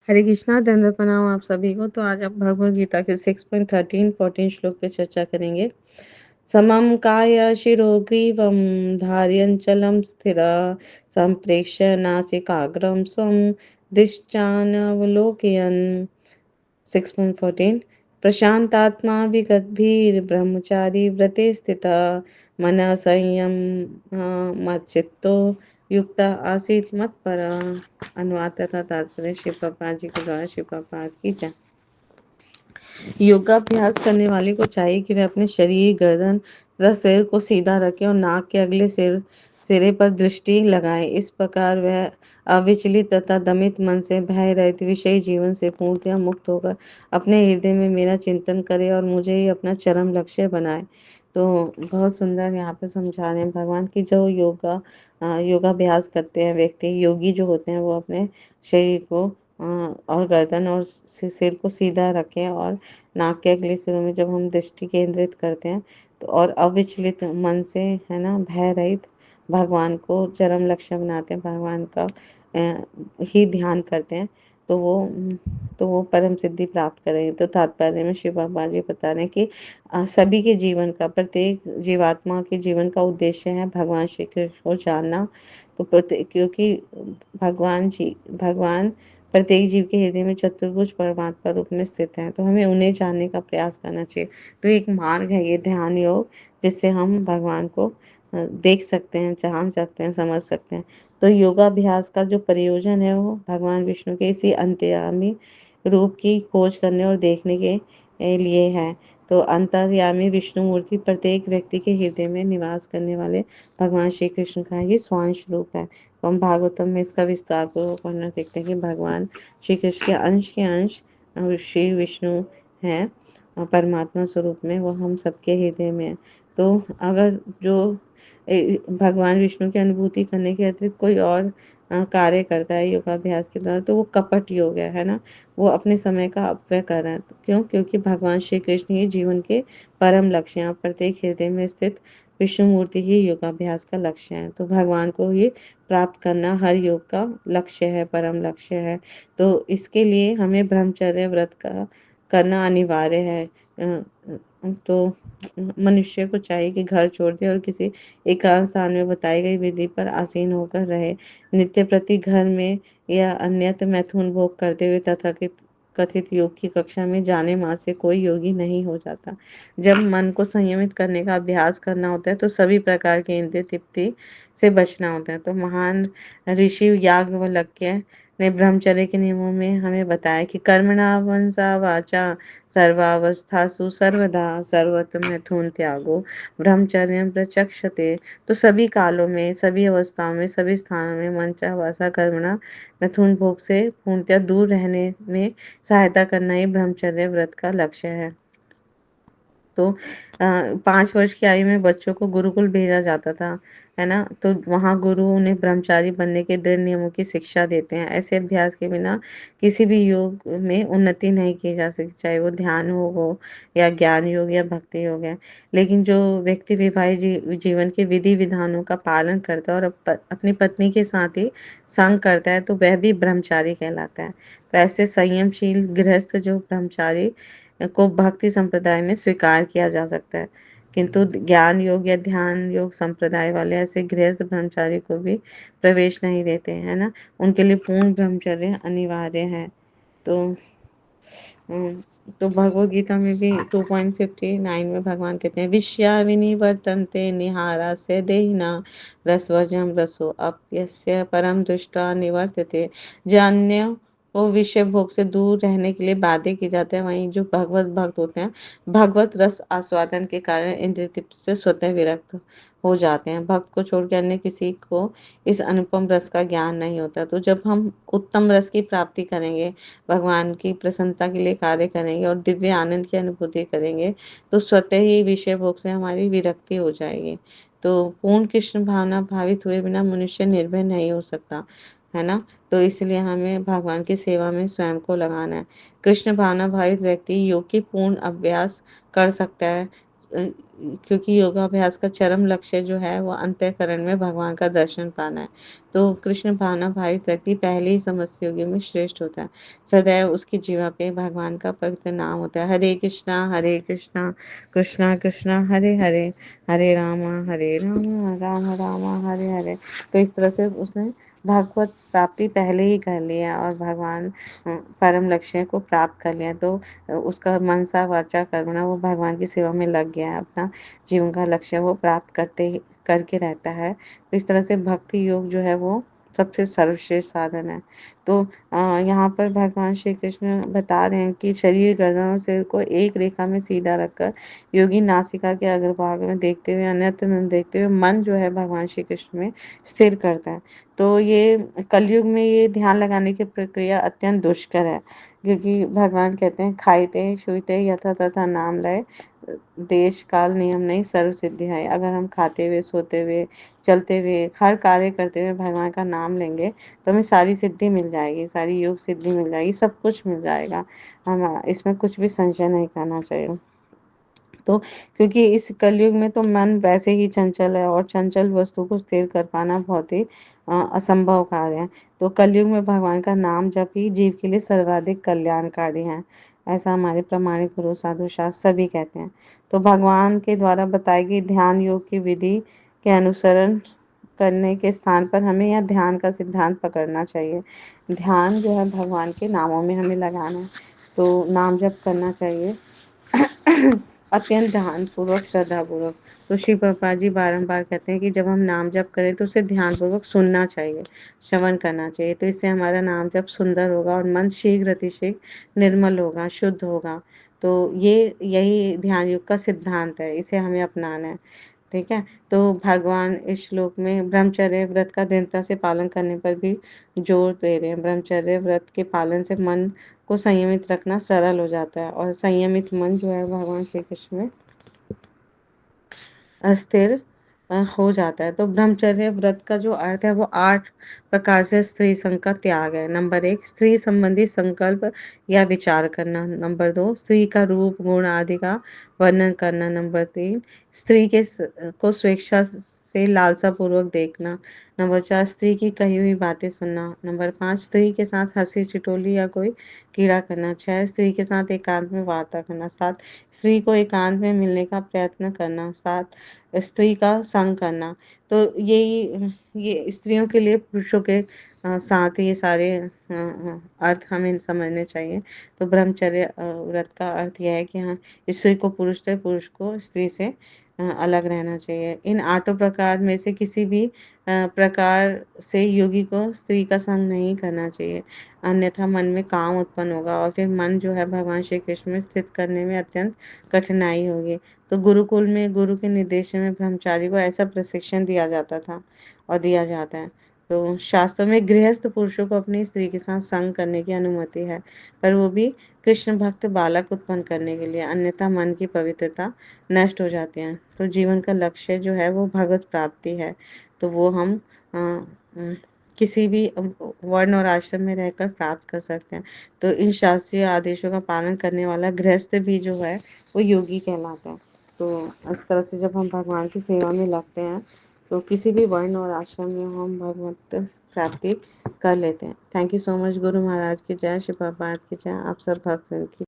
हरे कृष्णा, दंड प्रणाम आप सभी को। तो आज आप भगवद गीता के 6.13-14 श्लोक पे चर्चा करेंगे। समम काया शिरो ग्रीवम धार्यंचलम स्थिरा संप्रेक्ष्य नासिकाग्रम स्वम दिश्चानवलोकयन्। 6.14 प्रशांतात्मा विगतभीर ब्रह्मचारी व्रते स्थिता मन संयम मच्चित्तो युक्त आसीत मत पर। अनुवाद तथा तात्पर्य श्री प्रभुपाद जी के द्वारा श्री प्रभुपाद की जय। योगाभ्यास करने वाले को चाहिए कि वह अपने शरीर, गर्दन तथा सिर को सीधा रखे और नाक के अगले सिरे पर दृष्टि लगाए। इस प्रकार वह अविचलित तथा दमित मन से भय रहित विषयी जीवन से पूर्णतया मुक्त होकर अपने हृदय में मेरा चिंतन करे और मुझे ही अपना चरम लक्ष्य बनाए। तो बहुत सुंदर यहाँ पे समझा रहे हैं भगवान की। जो योगाभ्यास करते हैं व्यक्ति, योगी जो होते हैं, वो अपने शरीर को और गर्दन और सिर को सीधा रखें और नाक के अगले सिरों में जब हम दृष्टि केंद्रित करते हैं तो और अविचलित मन से, है ना, भय रहित भगवान को चरम लक्ष्य बनाते हैं, भगवान का ही ध्यान करते हैं, तो वो परम सिद्धि प्राप्त करेंगे। तो तात्पर्य में शिव बाबा जी बता रहे हैं कि सभी के जीवन का, प्रत्येक जीवात्मा के जीवन का उद्देश्य है भगवान श्री कृष्ण को जानना। तो प्रत्येक, क्योंकि भगवान प्रत्येक जीव के हृदय में चतुर्भुज परमात्मा रूप में स्थित हैं, तो हमें उन्हें जानने का प्रयास करना चाहिए। तो एक मार्ग है ये ध्यान योग, जिससे हम भगवान को देख सकते हैं, जान सकते हैं, समझ सकते हैं। तो योगाभ्यास का जो प्रयोजन है वो भगवान विष्णु के इसी अंतर्यामी रूप की खोज करने और देखने के लिए है। तो अंतर्यामी विष्णु मूर्ति प्रत्येक व्यक्ति के हृदय में निवास करने वाले भगवान श्री कृष्ण का ही स्वांश रूप है। तो हम भागवतम में इसका विस्तार पूर्वक वर्णन देखते हैं कि भगवान श्री कृष्ण के अंश श्री विष्णु हैं परमात्मा स्वरूप में, वो हम सबके हृदय में है। तो अगर जो भगवान विष्णु की अनुभूति करने के अतिरिक्त कोई और कार्य करता है योगाभ्यास के द्वारा, तो वो कपट योग है ना, वो अपने समय का अपव्यय कर रहे हैं। तो क्यों? क्योंकि भगवान श्री कृष्ण ही जीवन के परम लक्ष्य हैं। प्रत्येक हृदय में स्थित विष्णु मूर्ति ही योगाभ्यास का लक्ष्य है। तो भगवान को ही प्राप्त करना हर योग का लक्ष्य है, परम लक्ष्य है। तो इसके लिए हमें ब्रह्मचर्य व्रत का करना अनिवार्य है। तो मनुष्य को चाहिए कि घर छोड़ दे और किसी एकांत स्थान में बताई गई विधि पर आसीन होकर रहे। नित्य प्रति घर में या अन्यत्र मैथुन भोग करते हुए तथा कथित योग की कक्षा में जाने मात्र से कोई योगी नहीं हो जाता। जब मन को संयमित करने का अभ्यास करना होता है तो सभी प्रकार के इंद्रिय तृप्ति से बचना होता है। तो महान ऋषि याज्ञवल्क्य ने ब्रह्मचर्य के नियमों में हमें बताया कि कर्मणा मनसा वाचा सर्वावस्थासु सर्वदा सर्वत्र मैथुन त्यागो ब्रह्मचर्य प्रचक्षते। तो सभी कालों में, सभी अवस्थाओं में, सभी स्थानों में मनचा वाचा कर्मणा मैथुन भोग से पूर्णतया दूर रहने में सहायता करना ही ब्रह्मचर्य व्रत का लक्ष्य है। तो 5 वर्ष की आयु में बच्चों को गुरुकुल भेजा जाता था, है ना। तो वहाँ गुरु उन्हें ब्रह्मचारी बनने के दृढ़ नियमों की शिक्षा देते हैं। ऐसे अभ्यास के बिना किसी भी योग में उन्नति नहीं की जा सकती, चाहे वो ध्यान योग हो या ज्ञान योग या भक्ति योग है। लेकिन जो व्यक्ति विवाहित जीवन के विधि विधानों का पालन करता है और अपनी पत्नी के साथ ही संग करता है, तो वह भी ब्रह्मचारी कहलाता है। तो ऐसे संयमशील गृहस्थ जो ब्रह्मचारी को भक्ति संप्रदाय में स्वीकार किया जा सकता है, किंतु ज्ञान योग या ध्यान योग संप्रदाय वाले ऐसे गृहस्थ ब्रह्मचारी को भी प्रवेश नहीं देते, है ना। उनके लिए पूर्ण ब्रह्मचर्य अनिवार्य है। तो तो भगवद गीता में भी 2.59 में भगवान कहते हैं विषया विनिवर्तन्ते निहारा से देहिना रसवर्जम रसो अप्यस्य परम दृष्टा निवर्तते। जान्य वो विषय भोग से दूर रहने के लिए बाध्य किए जाते हैं, वहीं जो भगवत भक्त होते हैं भगवत रस आस्वादन के कारण इंद्रिय तृप्ति से स्वतः विरक्त हो जाते हैं। भक्त को छोड़ के अन्य किसी को इस अनुपम रस का ज्ञान नहीं होता। तो जब हम उत्तम रस की प्राप्ति करेंगे, भगवान की प्रसन्नता के लिए कार्य करेंगे और दिव्य आनंद की अनुभूति करेंगे, तो स्वतः ही विषय भोग से हमारी विरक्ति हो जाएगी। तो पूर्ण कृष्ण भावना भावित हुए बिना मनुष्य निर्भय नहीं हो सकता, है ना। तो इसलिए हमें भगवान की सेवा में स्वयं को लगाना है। कृष्ण भावना भावित व्यक्ति योग की पूर्ण अभ्यास कर सकता है। क्योंकि योगाभ्यास का चरम लक्ष्य जो है वो अंतःकरण में भगवान का दर्शन पाना है। तो कृष्ण भावना भावित व्यक्ति पहले ही समस्त योगियों में श्रेष्ठ होता है। सदैव उसकी जीवा पे भगवान का पवित्र नाम होता है। हरे कृष्णा कृष्णा कृष्णा हरे हरे, हरे राम राम राम हरे हरे। तो इस तरह से उसने भागवत प्राप्ति पहले ही कर लिया और भगवान परम लक्ष्य को प्राप्त कर लिया। तो उसका मनसा वाचा कर्मणा वो भगवान की सेवा में लग गया है। अपना जीवन का लक्ष्य वो प्राप्त करके रहता है। तो इस तरह से भक्ति योग जो है वो सबसे सर्वश्रेष्ठ साधन है। तो यहाँ पर भगवान श्री कृष्ण बता रहे हैं कि शरीर, गर्दन और सिर को एक रेखा में सीधा रखकर योगी नासिका के अग्रभाग में देखते हुए, अन्यत्र न देखते हुए मन जो है भगवान श्री कृष्ण में स्थिर करता है। तो ये कलयुग में ये ध्यान लगाने की प्रक्रिया अत्यंत दुष्कर है, क्योंकि भगवान कहते हैं खाइते छुईते यथा तथा नाम लय, देश काल नियम नहीं सर्व सिद्धि है। अगर हम खाते हुए, सोते हुए, चलते हुए, हर कार्य करते हुए भगवान का नाम लेंगे तो हमें सारी सिद्धि मिल जाएगी, सारी योग सिद्धि मिल जाएगी, सब कुछ मिल जाएगा। हम इसमें कुछ भी संशय नहीं करना चाहिए। तो क्योंकि इस कलयुग में तो मन वैसे ही चंचल है और चंचल वस्तु को स्थिर कर पाना बहुत ही असंभव कार्य है। तो कलयुग में भगवान का नाम जप ही जीव के लिए सर्वाधिक कल्याणकारी है। ऐसा हमारे प्रमाणिक गुरु साधु शास्त्र सभी कहते हैं। तो भगवान के द्वारा बताई गई ध्यान योग की विधि के अनुसरण करने के स्थान पर हमें यह ध्यान का सिद्धांत पकड़ना चाहिए। ध्यान जो है भगवान के नामों में हमें लगाना है। तो नाम जप करना चाहिए अत्यंत ध्यानपूर्वक, श्रद्धापूर्वक। तो श्री प्रभुपाद जी बारंबार कहते हैं कि जब हम नाम जप करें तो उसे ध्यानपूर्वक सुनना चाहिए, श्रवण करना चाहिए। तो इससे हमारा नाम जप सुंदर होगा और मन शीघ्र अतिशीघ्र निर्मल होगा, शुद्ध होगा। तो ये यही ध्यान योग का सिद्धांत है, इसे हमें अपनाना है। ठीक है। तो भगवान इस श्लोक में ब्रह्मचर्य व्रत का दृढ़ता से पालन करने पर भी जोर दे रहे हैं। ब्रह्मचर्य व्रत के पालन से मन को संयमित रखना सरल हो जाता है और संयमित मन जो है भगवान श्री कृष्ण में अस्थिर हो जाता है। तो ब्रह्मचर्य व्रत का जो अर्थ है वो 8 प्रकार से स्त्री संग का त्याग है। नंबर 1, स्त्री संबंधी संकल्प या विचार करना। नंबर 2, स्त्री का रूप गुण आदि का वर्णन करना। नंबर 3, स्त्री को स्वेच्छा से लालसा पूर्वक देखना। नंबर 4, स्त्री की कही हुई बातें सुनना। नंबर 5, स्त्री के साथ हंसी ठिठोली या कोई कीड़ा करना। 6, स्त्री के साथ एकांत में वार्ता करना। 7, स्त्री को एकांत में मिलने का प्रयत्न करना। 7, स्त्री का संग करना। तो ये स्त्रियों के लिए पुरुषों के साथ ये सारे अर्थ हमें समझने चाहिए। तो ब्रह्मचर्य व्रत का अर्थ यह है कि हाँ, स्त्री को पुरुष से, पुरुष को स्त्री से अलग रहना चाहिए। इन 8 प्रकार में से किसी भी प्रकार से योगी को स्त्री का संग नहीं करना चाहिए, अन्यथा मन में काम उत्पन्न होगा और फिर मन जो है भगवान श्री कृष्ण में स्थित करने में अत्यंत कठिनाई होगी। तो गुरुकुल में गुरु के निर्देश में ब्रह्मचारी को ऐसा प्रशिक्षण दिया जाता था और दिया जाता है। तो शास्त्रों में गृहस्थ पुरुषों को अपनी स्त्री के साथ संग करने की अनुमति है, पर वो भी कृष्ण भक्त बालक उत्पन्न करने के लिए, अन्यथा मन की पवित्रता नष्ट हो जाती है। तो जीवन का लक्ष्य जो है वो भगवत प्राप्ति है। तो वो हम अ, अ, किसी भी वर्ण और आश्रम में रहकर प्राप्त कर सकते हैं। तो इन शास्त्रीय आदेशों का पालन करने वाला गृहस्थ भी जो है वो योगी कहलाता है। तो इस तरह से जब हम भगवान की सेवा में लगते हैं तो किसी भी वर्ण और आश्रम में हम भगवत प्राप्ति कर लेते हैं। Thank you so much. Guru Maharaj की जय, श्री प्रभुपाद की जय, आप सब भक्त की